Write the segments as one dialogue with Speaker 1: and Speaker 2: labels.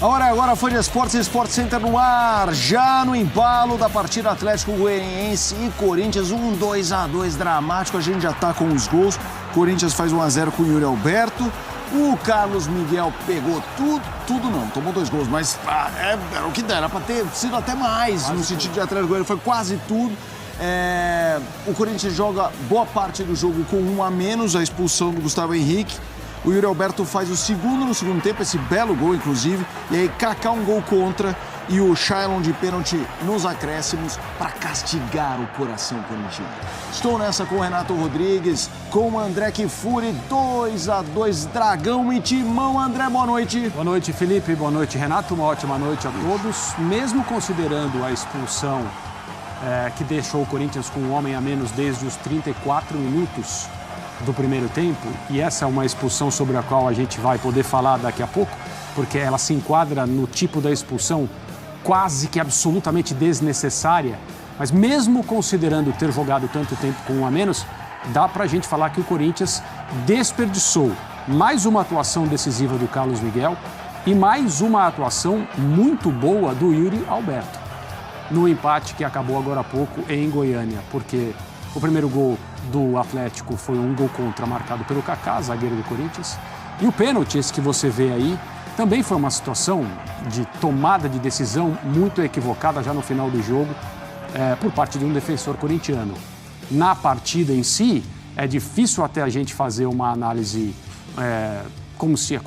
Speaker 1: A hora é agora, Fã de Esportes e Sport Center no ar, já no embalo da partida Atlético Goianiense e Corinthians, 2-2 dramático, a gente já tá com os gols, Corinthians faz 1-0 com o Yuri Alberto, o Carlos Miguel pegou tudo não, tomou 2 gols, mas era o que dera, para ter sido até mais, no sentido de Atlético Goianiense, foi quase tudo. O Corinthians joga boa parte do jogo com 1 a menos, a expulsão do Gustavo Henrique. O Yuri Alberto faz o segundo no segundo tempo, esse belo gol, inclusive. E aí, Kaká um gol contra e o Shailon de pênalti nos acréscimos para castigar o coração corintiano. Estou nessa com o Renato Rodrigues, com o André Kifuri, 2-2, Dragão e Timão. André, boa noite.
Speaker 2: Boa noite, Felipe. Boa noite, Renato. Uma ótima noite a todos. Mesmo considerando a expulsão que deixou o Corinthians com um homem a menos desde os 34 minutos do primeiro tempo, e essa é uma expulsão sobre a qual a gente vai poder falar daqui a pouco, porque ela se enquadra no tipo da expulsão quase que absolutamente desnecessária, mas mesmo considerando ter jogado tanto tempo com 1 a menos, dá pra gente falar que o Corinthians desperdiçou mais uma atuação decisiva do Carlos Miguel e mais uma atuação muito boa do Yuri Alberto, no empate que acabou agora há pouco em Goiânia, porque o primeiro gol do Atlético foi um gol contra marcado pelo Kaká, zagueiro do Corinthians. E o pênalti, esse que você vê aí, também foi uma situação de tomada de decisão muito equivocada já no final do jogo por parte de um defensor corintiano. Na partida em si, é difícil até a gente fazer uma análise como se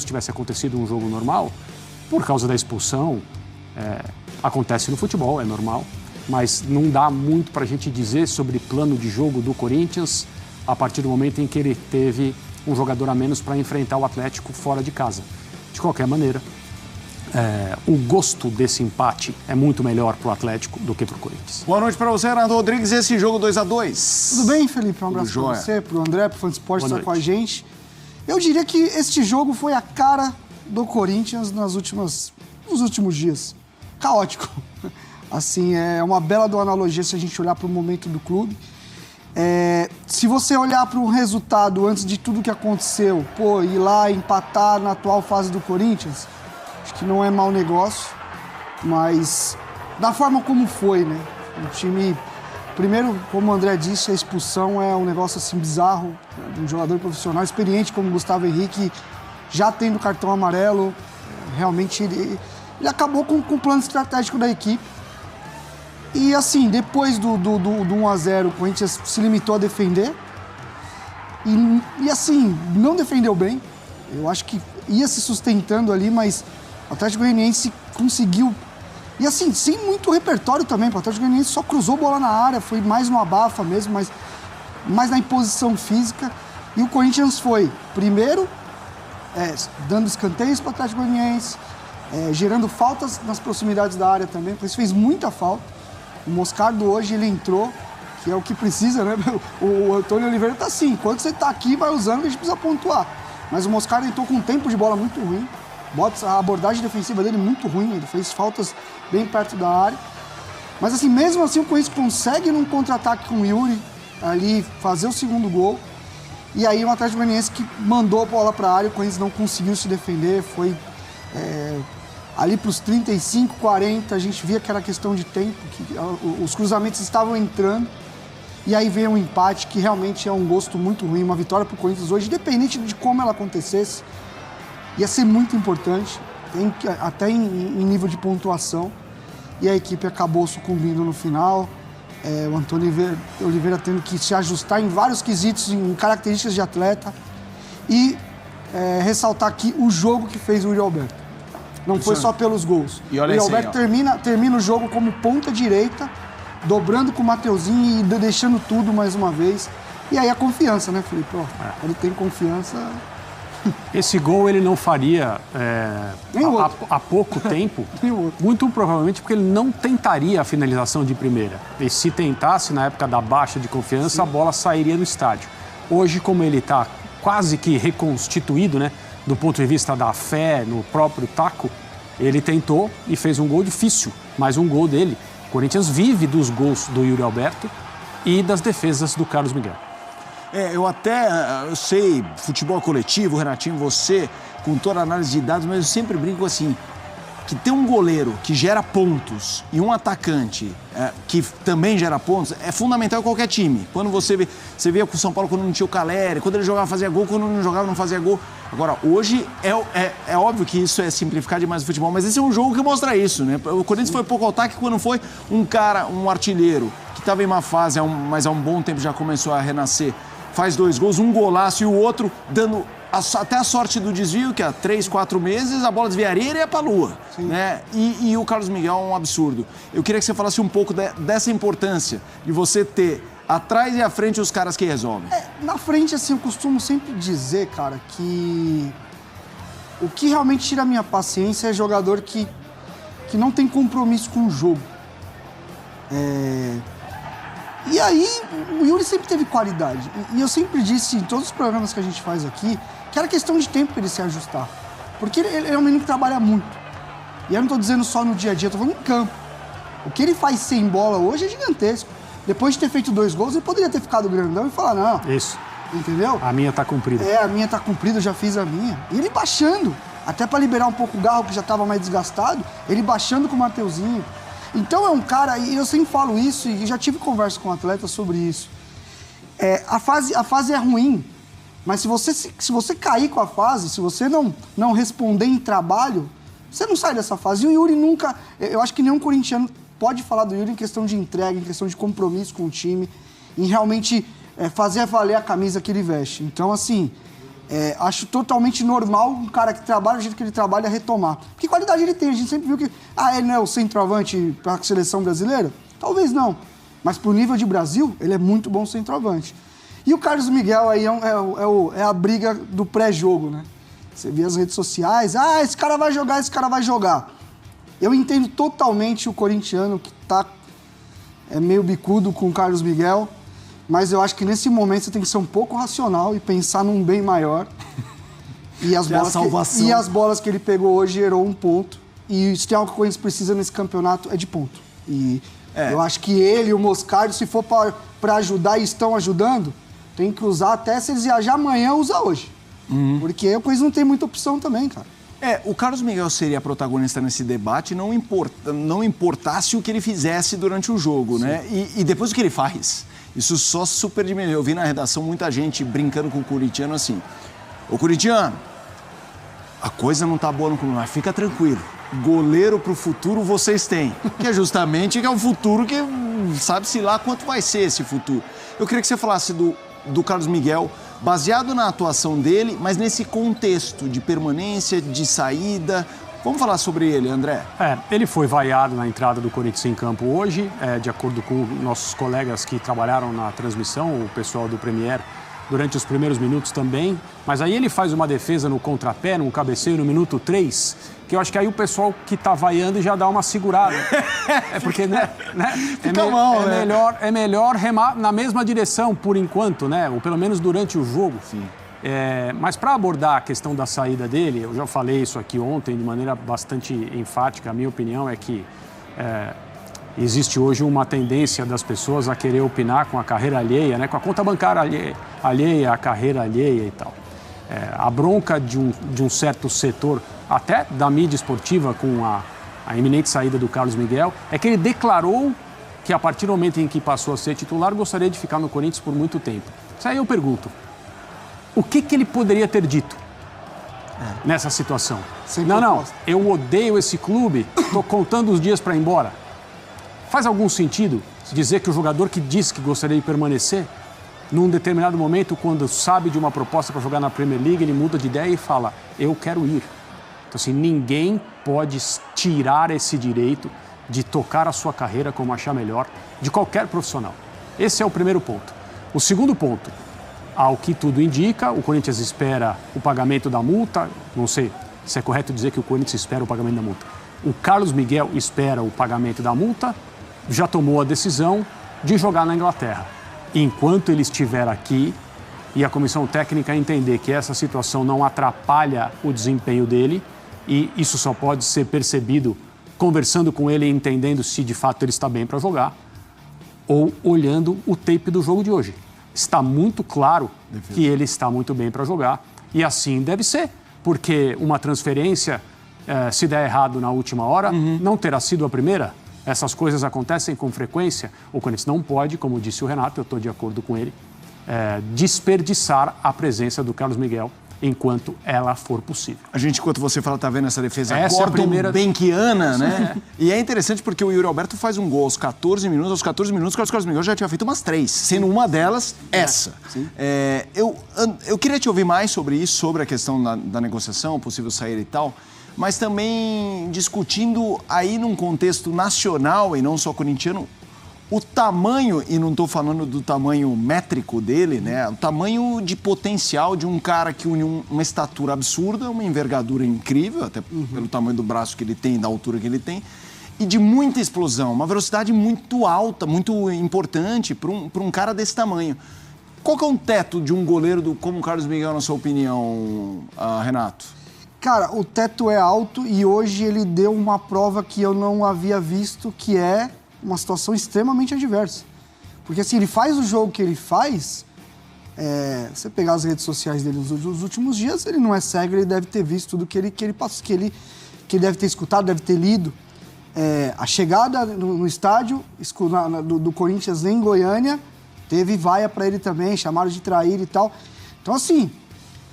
Speaker 2: tivesse acontecido um jogo normal, por causa da expulsão. Acontece no futebol, é normal. Mas não dá muito para a gente dizer sobre plano de jogo do Corinthians a partir do momento em que ele teve um jogador a menos para enfrentar o Atlético fora de casa. De qualquer maneira, o gosto desse empate é muito melhor para o Atlético do que para o Corinthians.
Speaker 1: Boa noite para você, Renato Rodrigues, esse jogo 2-2.
Speaker 3: Tudo bem, Felipe? Um abraço para você, para o André, para o Fã de Esporte estar com a gente. Eu diria que este jogo foi a cara do Corinthians nos últimos dias. Caótico. Assim, é uma bela analogia se a gente olhar para o momento do clube. Se você olhar para o resultado antes de tudo que aconteceu, ir lá empatar na atual fase do Corinthians, acho que não é mau negócio, mas da forma como foi, né? O time, primeiro, como o André disse, a expulsão é um negócio assim bizarro, de um jogador profissional experiente como o Gustavo Henrique, já tendo cartão amarelo, realmente ele acabou com o plano estratégico da equipe. E assim, depois do 1-0, o Corinthians se limitou a defender. E assim, não defendeu bem. Eu acho que ia se sustentando ali, mas o Atlético Goianiense conseguiu. E assim, sem muito repertório também. O Atlético Goianiense só cruzou bola na área, foi mais no abafa mesmo, mas mais na imposição física. E o Corinthians foi, primeiro, dando escanteios para o Atlético Goianiense, gerando faltas nas proximidades da área também, porque isso fez muita falta. O Moscardo hoje, ele entrou, que é o que precisa, né? O Antônio Oliveira tá assim, enquanto você tá aqui, vai usando, a gente precisa pontuar. Mas o Moscardo entrou com um tempo de bola muito ruim, a abordagem defensiva dele muito ruim, ele fez faltas bem perto da área. Mas assim, mesmo assim, o Corinthians consegue num contra-ataque com o Yuri, ali, fazer o segundo gol. E aí o Atlético Goianiense que mandou a bola para a área, o Corinthians não conseguiu se defender, foi... ali para os 35, 40, a gente via que era questão de tempo, que os cruzamentos estavam entrando. E aí veio um empate que realmente é um gosto muito ruim. Uma vitória para o Corinthians hoje, independente de como ela acontecesse, ia ser muito importante, até em nível de pontuação. E a equipe acabou sucumbindo no final. O Antônio Oliveira tendo que se ajustar em vários quesitos, em características de atleta. E ressaltar aqui o jogo que fez o Yuri Alberto. Não foi só pelos gols.
Speaker 1: E olha
Speaker 3: o Alberto termina o jogo como ponta direita, dobrando com o Mateuzinho e deixando tudo mais uma vez. E aí a confiança, né, Felipe? Quando tem confiança...
Speaker 2: Esse gol ele não faria há pouco tempo, muito provavelmente porque ele não tentaria a finalização de primeira. E se tentasse, na época da baixa de confiança, sim, a bola sairia do estádio. Hoje, como ele está quase que reconstituído, né? Do ponto de vista da fé no próprio taco, ele tentou e fez um gol difícil, mas um gol dele. O Corinthians vive dos gols do Yuri Alberto e das defesas do Carlos Miguel.
Speaker 1: Eu sei, futebol coletivo, Renatinho, você, com toda a análise de dados, mas eu sempre brinco assim, que ter um goleiro que gera pontos e um atacante que também gera pontos é fundamental em qualquer time. Quando você vê com o São Paulo quando não tinha o Caleri, quando ele jogava fazia gol, quando não jogava não fazia gol. Agora, hoje é óbvio que isso é simplificar demais o futebol, mas esse é um jogo que mostra isso, né? O Corinthians foi pouco ao ataque quando foi um artilheiro que estava em má fase, mas há um bom tempo já começou a renascer. Faz 2 gols, um golaço e o outro dando até a sorte do desvio, que há 3, 4 meses a bola desviaria e ia para a lua. Né? E o Carlos Miguel é um absurdo. Eu queria que você falasse um pouco dessa importância de você ter atrás e à frente os caras que resolvem.
Speaker 3: Na frente, assim, eu costumo sempre dizer, cara, que o que realmente tira a minha paciência é jogador que não tem compromisso com o jogo. E aí, o Yuri sempre teve qualidade. E eu sempre disse em todos os programas que a gente faz aqui que era questão de tempo para ele se ajustar. Porque ele é um menino que trabalha muito. E eu não estou dizendo só no dia a dia, eu estou falando em campo. O que ele faz sem bola hoje é gigantesco. Depois de ter feito 2 gols, ele poderia ter ficado grandão e falar, não.
Speaker 2: Isso.
Speaker 3: Entendeu?
Speaker 2: A minha tá cumprida.
Speaker 3: A minha tá cumprida, eu já fiz a minha. E ele baixando, até para liberar um pouco o Garro, que já estava mais desgastado, ele baixando com o Mateuzinho. Então é um cara, e eu sempre falo isso, e já tive conversa com atletas sobre isso. A fase é ruim, mas se você cair com a fase, se você não responder em trabalho, você não sai dessa fase. E o Yuri nunca... Eu acho que nenhum corintiano pode falar do Yuri em questão de entrega, em questão de compromisso com o time, em realmente fazer valer a camisa que ele veste. Então, assim, acho totalmente normal um cara que trabalha do jeito que ele trabalha retomar. Que qualidade ele tem? A gente sempre viu que... ele não é o centroavante para a seleção brasileira? Talvez não. Mas pro nível de Brasil, ele é muito bom centroavante. E o Carlos Miguel aí é a briga do pré-jogo, né? Você vê as redes sociais, esse cara vai jogar, esse cara vai jogar. Eu entendo totalmente o corintiano que tá meio bicudo com o Carlos Miguel, mas eu acho que nesse momento você tem que ser um pouco racional e pensar num bem maior. E as bolas que ele pegou hoje gerou 1 ponto. E se tem algo que o Corinthians precisa nesse campeonato é de ponto. E eu acho que ele e o Moscardo, se for para ajudar e estão ajudando, tem que usar até se eles viajar amanhã, usa hoje. Porque o Corinthians não tem muita opção também, cara.
Speaker 1: O Carlos Miguel seria protagonista nesse debate não importasse o que ele fizesse durante o jogo, sim, né? E depois o que ele faz. Isso só super diminuiu. Eu vi na redação muita gente brincando com o corintiano assim. Ô, corintiano, a coisa não tá boa no clube, mas fica tranquilo. Goleiro pro futuro vocês têm. Que é justamente o futuro que sabe-se lá quanto vai ser esse futuro. Eu queria que você falasse do Carlos Miguel, baseado na atuação dele, mas nesse contexto de permanência, de saída. Vamos falar sobre ele, André?
Speaker 2: Ele foi vaiado na entrada do Corinthians em campo hoje, de acordo com nossos colegas que trabalharam na transmissão, o pessoal do Premier, durante os primeiros minutos também. Mas aí ele faz uma defesa no contrapé, num cabeceio no minuto 3, que eu acho que aí o pessoal que tá vaiando já dá uma segurada. Porque, né? É melhor remar na mesma direção, por enquanto, né? Ou pelo menos durante o jogo.
Speaker 1: Sim.
Speaker 2: Mas para abordar a questão da saída dele, eu já falei isso aqui ontem de maneira bastante enfática. A minha opinião é que existe hoje uma tendência das pessoas a querer opinar com a carreira alheia, né? Com a conta bancária alheia, a carreira alheia e tal. A bronca de um certo setor, até da mídia esportiva, com a iminente saída do Carlos Miguel, é que ele declarou que a partir do momento em que passou a ser titular, gostaria de ficar no Corinthians por muito tempo. Isso aí eu pergunto. O que ele poderia ter dito nessa situação? Não, eu odeio esse clube, estou contando os dias para ir embora. Faz algum sentido dizer que o jogador que disse que gostaria de permanecer, num determinado momento, quando sabe de uma proposta para jogar na Premier League, ele muda de ideia e fala, eu quero ir. Então, assim, ninguém pode tirar esse direito de tocar a sua carreira como achar melhor, de qualquer profissional. Esse é o primeiro ponto. O segundo ponto, ao que tudo indica, o Corinthians espera o pagamento da multa. Não sei se é correto dizer que o Corinthians espera o pagamento da multa. O Carlos Miguel espera o pagamento da multa, já tomou a decisão de jogar na Inglaterra. Enquanto ele estiver aqui e a comissão técnica entender que essa situação não atrapalha o desempenho dele, e isso só pode ser percebido conversando com ele e entendendo se de fato ele está bem para jogar, ou olhando o tape do jogo de hoje. está muito claro que ele está muito bem para jogar. E assim deve ser, porque uma transferência, se der errado na última hora, não terá sido a primeira. Essas coisas acontecem com frequência. O Corinthians não pode, como disse o Renato, eu estou de acordo com ele, desperdiçar a presença do Carlos Miguel enquanto ela for possível.
Speaker 1: A gente, enquanto você fala, tá vendo essa defesa
Speaker 2: Gordon-Benkiana,
Speaker 1: né? E é interessante porque o Yuri Alberto faz um gol aos 14 minutos. Aos 14 minutos, o Carlos Miguel já tinha feito umas 3, sendo uma delas essa. Eu queria te ouvir mais sobre isso, sobre a questão da negociação, possível saída e tal, mas também discutindo aí num contexto nacional e não só corintiano, o tamanho, e não estou falando do tamanho métrico dele, né? O tamanho de potencial de um cara que une uma estatura absurda, uma envergadura incrível, até pelo tamanho do braço que ele tem, da altura que ele tem, e de muita explosão, uma velocidade muito alta, muito importante para um cara desse tamanho. Qual que é um teto de um goleiro como o Carlos Miguel, na sua opinião, Renato?
Speaker 3: Cara, o teto é alto e hoje ele deu uma prova que eu não havia visto, que é uma situação extremamente adversa. Porque assim, ele faz o jogo que ele faz, você pegar as redes sociais dele nos últimos dias, ele não é cego, ele deve ter visto tudo que ele passou, que ele deve ter escutado, deve ter lido. A chegada no estádio do Corinthians em Goiânia, teve vaia para ele também, chamaram de traíra e tal. Então assim,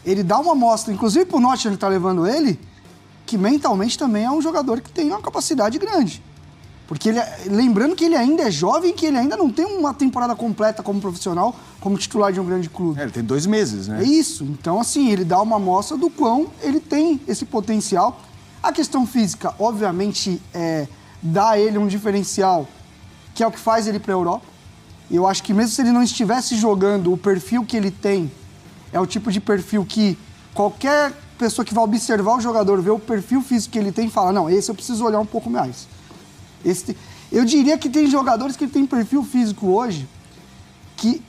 Speaker 3: ele dá uma amostra, inclusive pro Norte ele tá levando ele, que mentalmente também é um jogador que tem uma capacidade grande. Porque lembrando que ele ainda é jovem, que ele ainda não tem uma temporada completa como profissional, como titular de um grande clube.
Speaker 1: Ele tem 2 meses, né?
Speaker 3: É isso. Então, assim, ele dá uma amostra do quão ele tem esse potencial. A questão física, obviamente, dá a ele um diferencial, que é o que faz ele para a Europa. Eu acho que mesmo se ele não estivesse jogando, o perfil que ele tem é o tipo de perfil que qualquer pessoa que vai observar o jogador, vê o perfil físico que ele tem e fala, não, esse eu preciso olhar um pouco mais. Eu diria que tem jogadores que têm perfil físico hoje que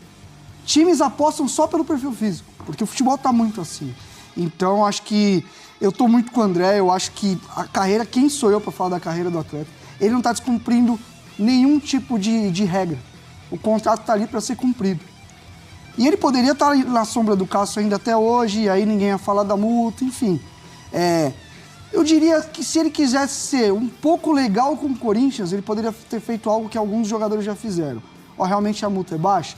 Speaker 3: times apostam só pelo perfil físico, porque o futebol está muito assim. Então, acho que eu estou muito com o André, eu acho que a carreira, quem sou eu para falar da carreira do atleta? Ele não está descumprindo nenhum tipo de regra. O contrato está ali para ser cumprido. E ele poderia estar na sombra do Cássio ainda até hoje, e aí ninguém ia falar da multa, enfim. Eu diria que se ele quisesse ser um pouco legal com o Corinthians, ele poderia ter feito algo que alguns jogadores já fizeram. Realmente a multa é baixa?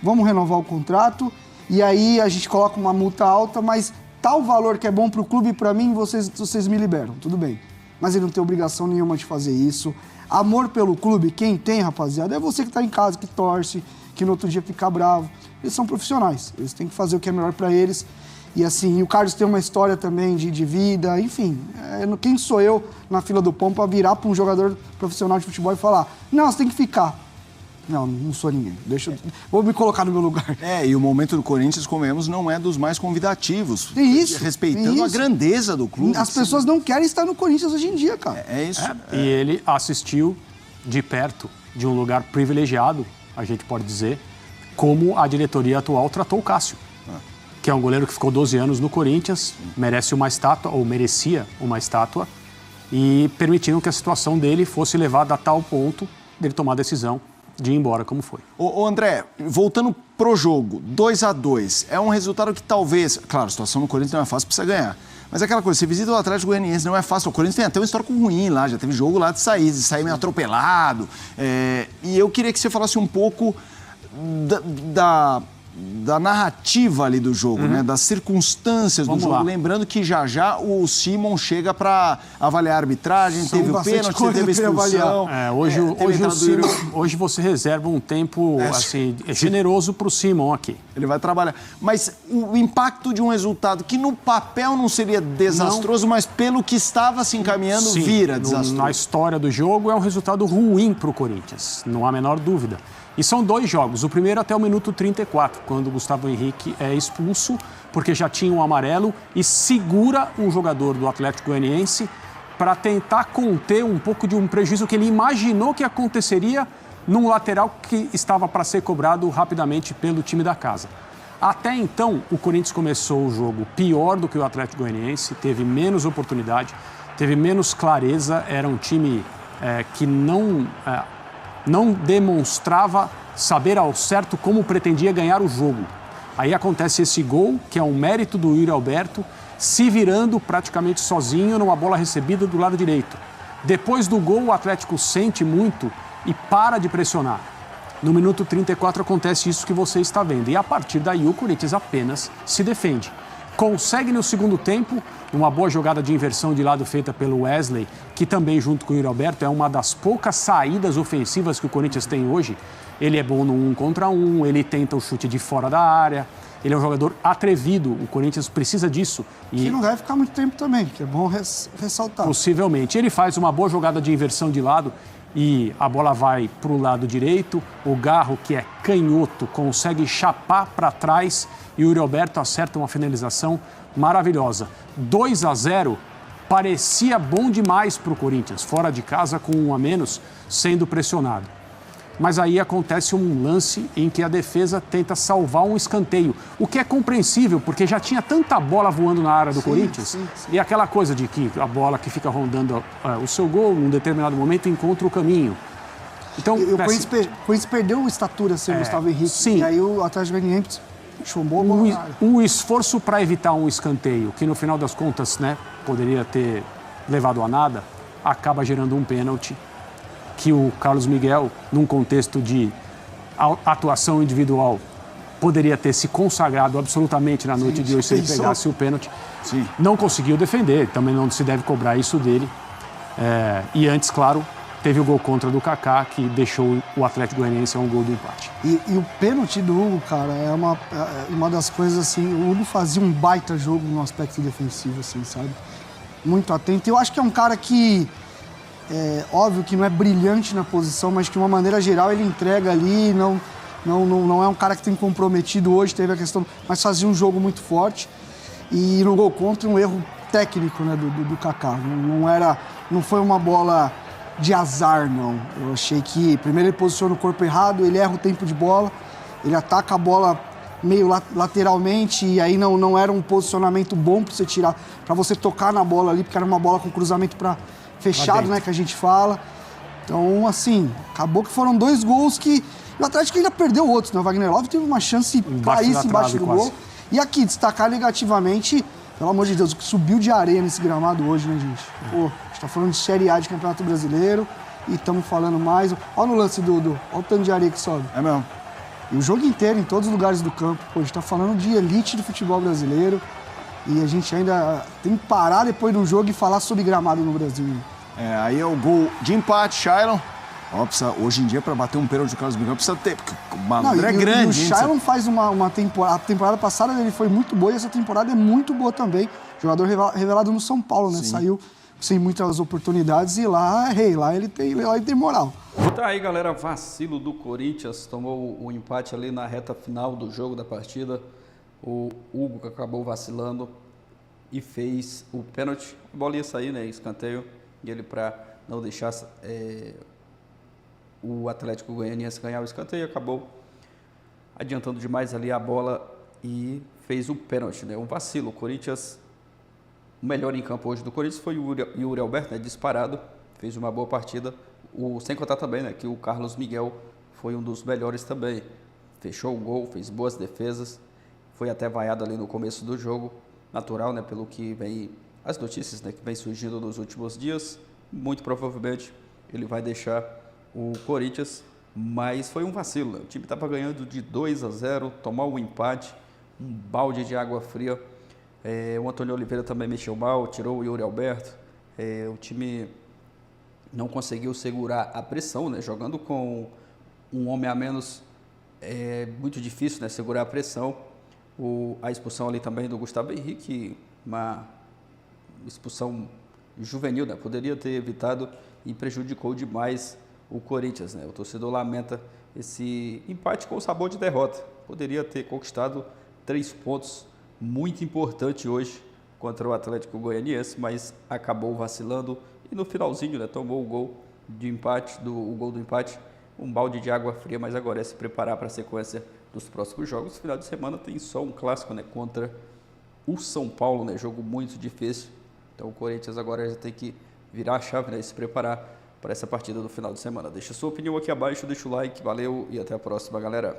Speaker 3: Vamos renovar o contrato e aí a gente coloca uma multa alta, mas tal valor que é bom para o clube e para mim, vocês me liberam, tudo bem. Mas ele não tem obrigação nenhuma de fazer isso. Amor pelo clube, quem tem, rapaziada, é você que está em casa, que torce, que no outro dia fica bravo. Eles são profissionais, eles têm que fazer o que é melhor para eles. E assim, o Carlos tem uma história também de vida, enfim. Quem sou eu na fila do pão para virar para um jogador profissional de futebol e falar, não, você tem que ficar. Não sou ninguém. Vou me colocar no meu lugar.
Speaker 1: E o momento do Corinthians, comemos, não é dos mais convidativos.
Speaker 3: Tem isso.
Speaker 1: Respeitando a grandeza do clube.
Speaker 3: As pessoas não querem estar no Corinthians hoje em dia, cara.
Speaker 1: É isso.
Speaker 2: E ele assistiu de perto, de um lugar privilegiado, a gente pode dizer, como a diretoria atual tratou o Cássio. Que é um goleiro que ficou 12 anos no Corinthians, merece uma estátua, ou merecia uma estátua, e permitiram que a situação dele fosse levada a tal ponto dele tomar a decisão de ir embora, como foi.
Speaker 1: Ô André, voltando pro jogo, 2-2, é um resultado que talvez... Claro, a situação no Corinthians não é fácil, precisa ganhar. Mas é aquela coisa, você visita o Atlético Goianiense, não é fácil. O Corinthians tem até um histórico ruim lá, já teve jogo lá de sair meio atropelado. E eu queria que você falasse um pouco da narrativa ali do jogo, né? Das circunstâncias do jogo.
Speaker 2: Lá.
Speaker 1: Lembrando que já o Simon chega para avaliar a arbitragem, teve o pênalti, teve a expulsão.
Speaker 2: Hoje você reserva um tempo generoso para o Simon aqui.
Speaker 1: Ele vai trabalhar. Mas o impacto de um resultado que no papel não seria desastroso, mas pelo que estava se encaminhando, vira desastroso.
Speaker 2: Na história do jogo é um resultado ruim para o Corinthians, não há a menor dúvida. E são 2 jogos. O primeiro até o minuto 34, quando o Gustavo Henrique é expulso, porque já tinha um amarelo e segura um jogador do Atlético Goianiense para tentar conter um pouco de um prejuízo que ele imaginou que aconteceria num lateral que estava para ser cobrado rapidamente pelo time da casa. Até então, o Corinthians começou o jogo pior do que o Atlético Goianiense, teve menos oportunidade, teve menos clareza, era um time que não não demonstrava saber ao certo como pretendia ganhar o jogo. Aí acontece esse gol, que é um mérito do Yuri Alberto, se virando praticamente sozinho numa bola recebida do lado direito. Depois do gol, o Atlético sente muito e para de pressionar. No minuto 34 acontece isso que você está vendo. E a partir daí o Corinthians apenas se defende. Consegue no segundo tempo, uma boa jogada de inversão de lado feita pelo Wesley, que também junto com o Yuri Alberto é uma das poucas saídas ofensivas que o Corinthians tem hoje. Ele é bom no 1 contra 1, ele tenta o chute de fora da área, ele é um jogador atrevido, o Corinthians precisa disso.
Speaker 3: Que não vai ficar muito tempo também, que é bom ressaltar.
Speaker 2: Possivelmente. Ele faz uma boa jogada de inversão de lado e a bola vai para o lado direito, o Garro, que é canhoto, consegue chapar para trás e o Yuri Alberto acerta uma finalização maravilhosa. 2-0 parecia bom demais para o Corinthians, fora de casa com 1 a menos, sendo pressionado. Mas aí acontece um lance em que a defesa tenta salvar um escanteio, o que é compreensível, porque já tinha tanta bola voando na área do Corinthians, sim. E aquela coisa de que a bola que fica rondando o seu gol, num determinado momento, encontra o caminho. Então,
Speaker 3: o Corinthians perdeu estatura sem o Gustavo Henrique,
Speaker 2: sim.
Speaker 3: E aí o Atlético Goianiense chumbou a bola na área.
Speaker 2: Um esforço para evitar um escanteio, que no final das contas, poderia ter levado a nada, acaba gerando um pênalti, que o Carlos Miguel, num contexto de atuação individual, poderia ter se consagrado absolutamente na noite de hoje se ele pegasse o pênalti.
Speaker 1: Sim.
Speaker 2: Não conseguiu defender, também não se deve cobrar isso dele. E antes, claro, teve o gol contra do Kaká, que deixou o Atlético Goianiense a um gol do empate.
Speaker 3: E o pênalti do Hugo, cara, é uma das coisas assim, o Hugo fazia um baita jogo no aspecto defensivo, assim, sabe? Muito atento. Eu acho que é um cara que... óbvio que não é brilhante na posição, mas que de uma maneira geral ele entrega ali, não é um cara que tem comprometido hoje, teve a questão, mas fazia um jogo muito forte. E no gol contra um erro técnico, do Kaká. Não foi uma bola de azar, não. Eu achei que primeiro ele posiciona o corpo errado, ele erra o tempo de bola, ele ataca a bola meio lateralmente e aí não era um posicionamento bom para você tirar, para você tocar na bola ali, porque era uma bola com cruzamento para fechado, que a gente fala. Então, assim, acabou que foram 2 gols que... O Atlético ainda perdeu outros, né? O Wagner Love teve uma chance claríssima embaixo do gol. E aqui, destacar negativamente, pelo amor de Deus, o que subiu de areia nesse gramado hoje, né, gente? Pô, a gente tá falando de Série A de Campeonato Brasileiro e estamos falando mais... Olha no lance olha o tanto de areia que sobe.
Speaker 1: É mesmo.
Speaker 3: E o jogo inteiro, em todos os lugares do campo. Pô, a gente tá falando de elite do futebol brasileiro. E a gente ainda tem que parar depois de um jogo e falar sobre gramado no Brasil.
Speaker 1: Aí é o gol de empate, Shailon. Hoje em dia, para bater um pênalti do Carlos Miguel, precisa ter, porque o malandro é grande.
Speaker 3: E o Shailon faz uma temporada... A temporada passada dele foi muito boa e essa temporada é muito boa também. Jogador revelado no São Paulo, né? Sim. Saiu sem muitas oportunidades e lá é rei, lá ele tem moral.
Speaker 4: Tá aí, galera, vacilo do Corinthians, tomou o empate ali na reta final do jogo, da partida. O Hugo que acabou vacilando e fez o pênalti. A bola ia sair, escanteio. E ele, para não deixar o Atlético Goianiense ganhar o escanteio, acabou adiantando demais ali a bola e fez o pênalti, Um vacilo. O Corinthians, o melhor em campo hoje do Corinthians foi o Yuri Alberto, disparado, fez uma boa partida. Sem contar também, que o Carlos Miguel foi um dos melhores também. Fechou o gol, fez boas defesas, foi até vaiado ali no começo do jogo, natural, pelo que vem... As notícias que vem surgindo nos últimos dias, muito provavelmente ele vai deixar o Corinthians, mas foi um vacilo. O time estava ganhando de 2-0, tomar o empate, um balde de água fria. O Antônio Oliveira também mexeu mal, tirou o Yuri Alberto. O time não conseguiu segurar a pressão, jogando com um homem a menos, é muito difícil segurar a pressão. A expulsão ali também do Gustavo Henrique, uma expulsão juvenil, poderia ter evitado e prejudicou demais o Corinthians. O torcedor lamenta esse empate com sabor de derrota. Poderia ter conquistado 3 pontos, muito importante hoje contra o Atlético Goianiense, mas acabou vacilando e no finalzinho tomou o gol do empate, um balde de água fria, mas agora é se preparar para a sequência dos próximos jogos. No final de semana tem só um clássico contra o São Paulo, jogo muito difícil. Então o Corinthians agora já tem que virar a chave e se preparar para essa partida do final de semana. Deixa sua opinião aqui abaixo, deixa o like, valeu e até a próxima, galera.